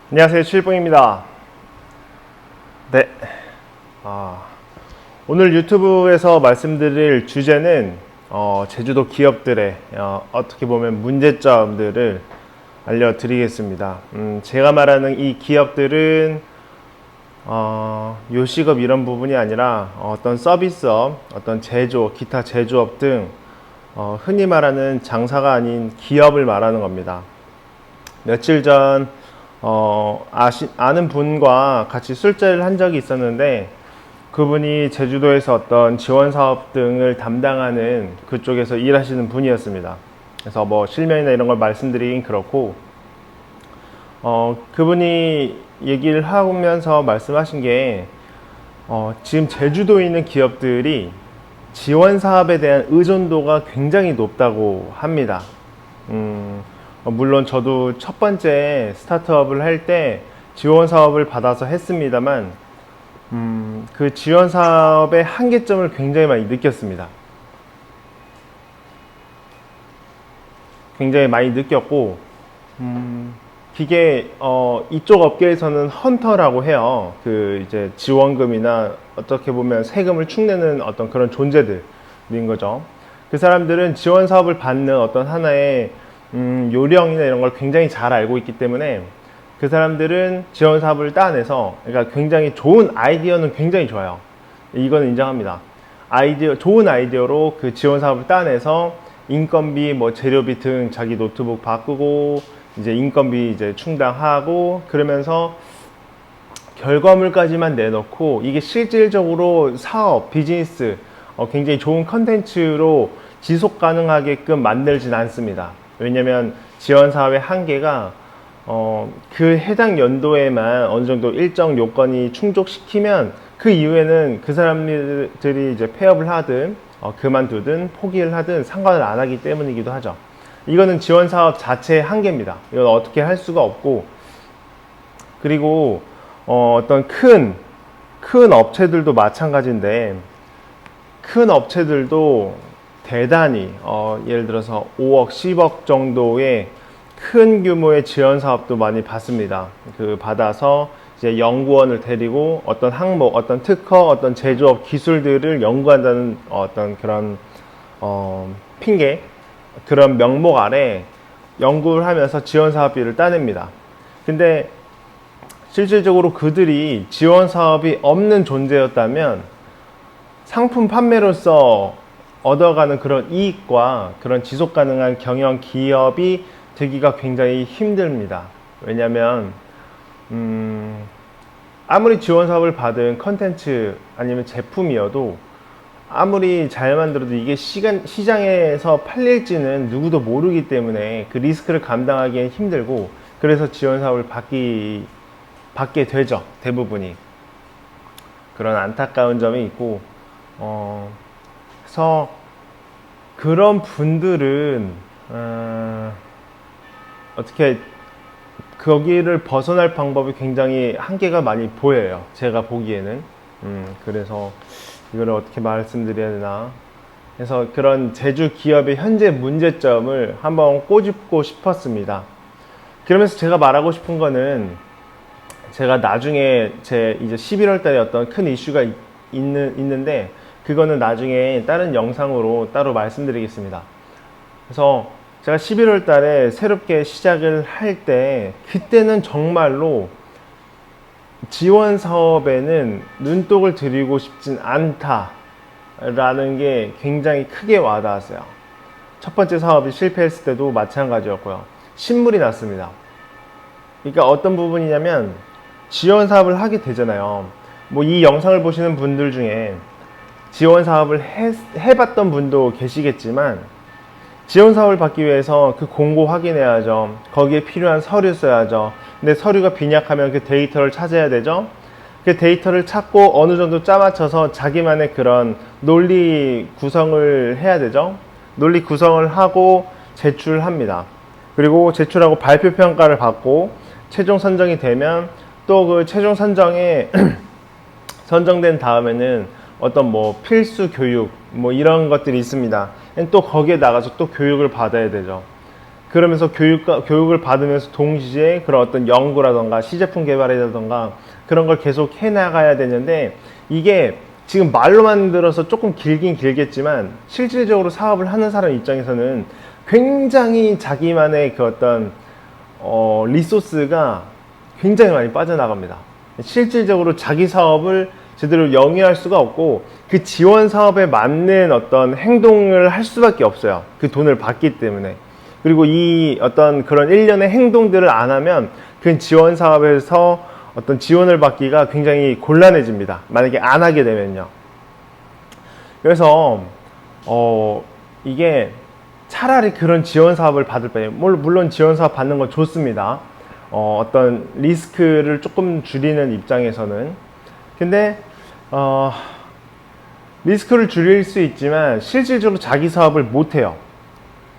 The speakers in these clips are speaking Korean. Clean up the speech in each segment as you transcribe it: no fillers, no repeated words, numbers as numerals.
안녕하세요, 칠봉입니다. 네. 오늘 유튜브에서 말씀드릴 주제는 제주도 기업들의 어떻게 보면 문제점들을 알려드리겠습니다. 제가 말하는 이 기업들은 요식업 이런 부분이 아니라 어떤 서비스업, 어떤 제조업, 기타 제조업 등 흔히 말하는 장사가 아닌 기업을 말하는 겁니다. 며칠 전 아는 분과 같이 술자리를 한 적이 있었는데, 그분이 제주도에서 어떤 지원 사업 등을 담당하는 그쪽에서 일하시는 분이었습니다. 그래서 뭐 실명이나 이런 걸 말씀드리긴 그렇고, 그분이 얘기를 하면서 말씀하신 게, 지금 제주도에 있는 기업들이 지원 사업에 대한 의존도가 굉장히 높다고 합니다. 물론 저도 첫 번째 스타트업을 할 때 지원 사업을 받아서 했습니다만, 그 지원 사업의 한계점을 굉장히 많이 느꼈습니다. 굉장히 많이 느꼈고, 이게 이쪽 업계에서는 헌터라고 해요. 그 이제 지원금이나 어떻게 보면 세금을 축내는 어떤 그런 존재들인 거죠. 그 사람들은 지원 사업을 받는 어떤 하나의 요령이나 이런 걸 굉장히 잘 알고 있기 때문에, 그 사람들은 지원 사업을 따내서, 그러니까 굉장히 좋은 아이디어는 굉장히 좋아요. 이거는 인정합니다. 좋은 아이디어로 그 지원 사업을 따내서 인건비, 뭐 재료비 등 자기 노트북 바꾸고, 이제 인건비 이제 충당하고, 그러면서 결과물까지만 내놓고, 이게 실질적으로 사업, 비즈니스, 굉장히 좋은 컨텐츠로 지속 가능하게끔 만들진 않습니다. 왜냐면 지원 사업의 한계가 그 해당 연도에만 어느 정도 일정 요건이 충족시키면, 그 이후에는 그 사람들이 이제 폐업을 하든 그만두든 포기를 하든 상관을 안 하기 때문이기도 하죠. 이거는 지원 사업 자체의 한계입니다. 이건 어떻게 할 수가 없고, 그리고 어떤 큰 업체들도 마찬가지인데, 큰 업체들도 대단히 예를 들어서 5억, 10억 정도의 큰 규모의 지원 사업도 많이 받습니다. 그 받아서 이제 연구원을 데리고 어떤 항목, 어떤 특허, 어떤 제조업 기술들을 연구한다는 어떤 그런 핑계, 그런 명목 아래 연구를 하면서 지원 사업비를 따냅니다. 근데 실질적으로 그들이 지원 사업이 없는 존재였다면 상품 판매로서 얻어가는 그런 이익과 그런 지속 가능한 경영 기업이 되기가 굉장히 힘듭니다. 왜냐하면 아무리 지원 사업을 받은 컨텐츠 아니면 제품이어도 아무리 잘 만들어도 이게 시장에서 팔릴지는 누구도 모르기 때문에 그 리스크를 감당하기엔 힘들고, 그래서 지원 사업을 받게 되죠. 대부분이. 그런 안타까운 점이 있고, 그래서 그런 분들은 어떻게 거기를 벗어날 방법이 굉장히 한계가 많이 보여요. 제가 보기에는. 그래서 이거를 어떻게 말씀드려야 되나. 그래서 그런 제주 기업의 현재 문제점을 한번 꼬집고 싶었습니다. 그러면서 제가 말하고 싶은 거는, 제가 나중에 이제 11월 달에 어떤 큰 이슈가 있는데, 그거는 나중에 다른 영상으로 따로 말씀드리겠습니다. 그래서 제가 11월 달에 새롭게 시작을 할 때, 그때는 정말로 지원 사업에는 눈독을 들이고 싶진 않다라는 게 굉장히 크게 와닿았어요. 첫 번째 사업이 실패했을 때도 마찬가지였고요. 신물이 났습니다. 그러니까 어떤 부분이냐면, 지원 사업을 하게 되잖아요. 뭐 이 영상을 보시는 분들 중에 지원 사업을 해봤던 분도 계시겠지만, 지원 사업을 받기 위해서 그 공고 확인해야죠. 거기에 필요한 서류 써야죠. 근데 서류가 빈약하면 그 데이터를 찾아야 되죠. 그 데이터를 찾고 어느 정도 짜맞춰서 자기만의 그런 논리 구성을 해야 되죠. 논리 구성을 하고 제출합니다. 그리고 제출하고 발표 평가를 받고 최종 선정이 되면, 또 그 최종 선정에 선정된 다음에는 어떤 뭐 필수 교육 뭐 이런 것들이 있습니다. 또 거기에 나가서 또 교육을 받아야 되죠. 그러면서 교육을 받으면서 동시에 그런 어떤 연구라던가 시제품 개발이라던가 그런 걸 계속 해나가야 되는데, 이게 지금 말로만 들어서 조금 길긴 길겠지만 실질적으로 사업을 하는 사람 입장에서는 굉장히 자기만의 그 어떤 리소스가 굉장히 많이 빠져나갑니다. 실질적으로 자기 사업을 제대로 영위할 수가 없고 그 지원 사업에 맞는 어떤 행동을 할 수밖에 없어요. 그 돈을 받기 때문에. 그리고 이 어떤 그런 일련의 행동들을 안 하면 그 지원 사업에서 어떤 지원을 받기가 굉장히 곤란해집니다. 만약에 안 하게 되면요. 그래서 이게 차라리 그런 지원 사업을 받을 바에, 물론 지원 사업 받는 건 좋습니다. 어떤 리스크를 조금 줄이는 입장에서는. 근데 리스크를 줄일 수 있지만 실질적으로 자기 사업을 못 해요.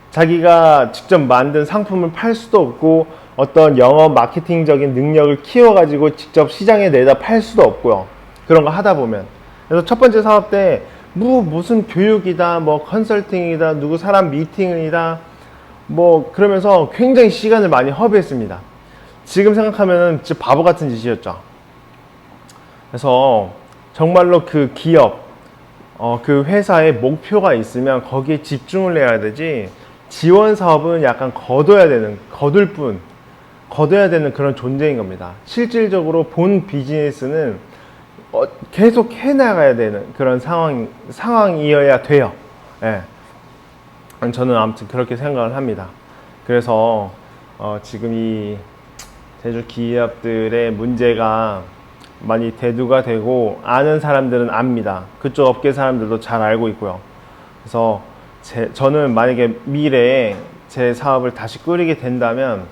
자기가 직접 만든 상품을 팔 수도 없고 어떤 영업 마케팅적인 능력을 키워가지고 직접 시장에 내다 팔 수도 없고요. 그런 거 하다 보면. 그래서 첫 번째 사업 때 무슨 교육이다, 뭐 컨설팅이다, 누구 사람 미팅이다, 뭐 그러면서 굉장히 시간을 많이 허비했습니다. 지금 생각하면 진짜 바보 같은 짓이었죠. 그래서 정말로 그 기업, 그 회사의 목표가 있으면 거기에 집중을 해야 되지, 지원 사업은 약간 거둬야 되는 그런 존재인 겁니다. 실질적으로 본 비즈니스는 계속 해나가야 되는 그런 상황이어야 돼요. 예. 저는 아무튼 그렇게 생각을 합니다. 그래서 지금 이 제조 기업들의 문제가 많이 대두가 되고 아는 사람들은 압니다. 그쪽 업계 사람들도 잘 알고 있고요. 그래서 저는 만약에 미래에 제 사업을 다시 꾸리게 된다면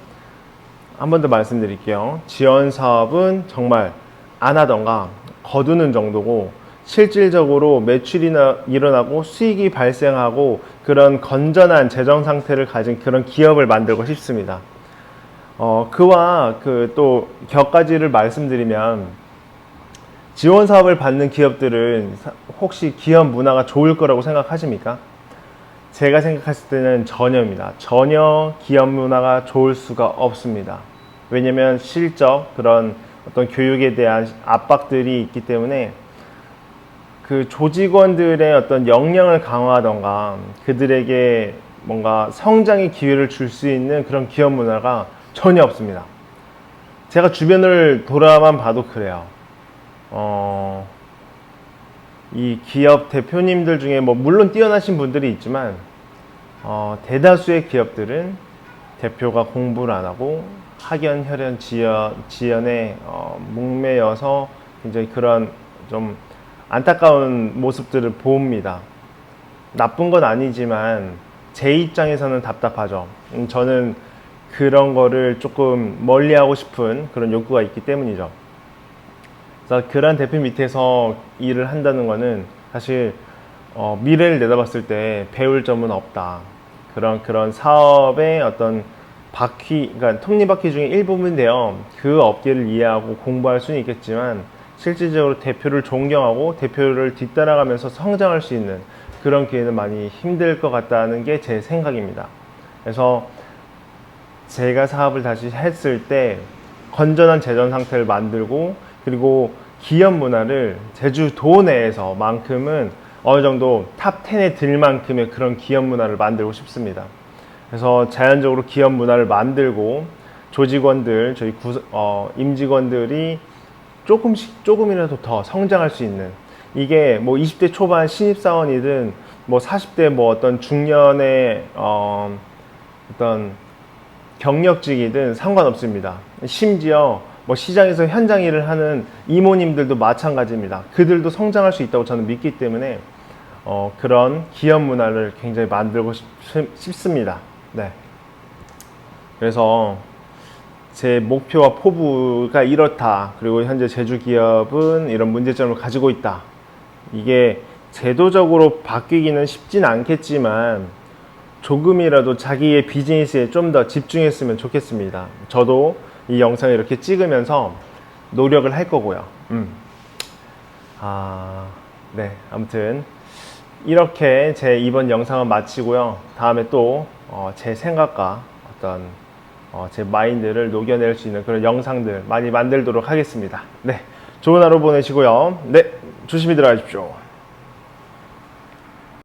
한 번 더 말씀드릴게요. 지원 사업은 정말 안 하던가 거두는 정도고, 실질적으로 매출이 일어나고 수익이 발생하고 그런 건전한 재정 상태를 가진 그런 기업을 만들고 싶습니다. 그와 그 또 격가지를 말씀드리면, 지원 사업을 받는 기업들은 혹시 기업 문화가 좋을 거라고 생각하십니까? 제가 생각했을 때는 전혀입니다. 전혀 기업 문화가 좋을 수가 없습니다. 왜냐면 실적, 그런 어떤 교육에 대한 압박들이 있기 때문에 그 조직원들의 어떤 역량을 강화하던가 그들에게 뭔가 성장의 기회를 줄 수 있는 그런 기업 문화가 전혀 없습니다. 제가 주변을 돌아만 봐도 그래요. 이 기업 대표님들 중에 뭐 물론 뛰어나신 분들이 있지만 대다수의 기업들은 대표가 공부를 안 하고 학연, 혈연, 지연에 목매여서 굉장히 그런 좀 안타까운 모습들을 봅니다. 나쁜 건 아니지만 제 입장에서는 답답하죠. 저는 그런 거를 조금 멀리하고 싶은 그런 욕구가 있기 때문이죠. 그래서 그런 대표 밑에서 일을 한다는 거는 사실 미래를 내다봤을 때 배울 점은 없다. 그런 사업의 어떤 그러니까 톱니바퀴 중에 일부분인데요. 그 업계를 이해하고 공부할 수는 있겠지만 실질적으로 대표를 존경하고 대표를 뒤따라가면서 성장할 수 있는 그런 기회는 많이 힘들 것 같다는 게 제 생각입니다. 그래서 제가 사업을 다시 했을 때 건전한 재정 상태를 만들고, 그리고 기업 문화를 제주도 내에서만큼은 어느 정도 탑 10에 들 만큼의 그런 기업 문화를 만들고 싶습니다. 그래서 자연적으로 기업 문화를 만들고 조직원들, 저희 임직원들이 조금이라도 더 성장할 수 있는, 이게 뭐 20대 초반 신입사원이든 뭐 40대 뭐 어떤 중년의 어떤 경력직이든 상관없습니다. 심지어 뭐 시장에서 현장 일을 하는 이모님들도 마찬가지입니다. 그들도 성장할 수 있다고 저는 믿기 때문에 그런 기업 문화를 굉장히 만들고 싶습니다. 네. 그래서 제 목표와 포부가 이렇다. 그리고 현재 제주 기업은 이런 문제점을 가지고 있다. 이게 제도적으로 바뀌기는 쉽진 않겠지만 조금이라도 자기의 비즈니스에 좀 더 집중했으면 좋겠습니다. 저도 이 영상을 이렇게 찍으면서 노력을 할 거고요. 네. 아무튼 이렇게 제 이번 영상은 마치고요. 다음에 또 제 생각과 어떤 제 마인드를 녹여낼 수 있는 그런 영상들 많이 만들도록 하겠습니다. 네, 좋은 하루 보내시고요. 네, 조심히 들어가십시오.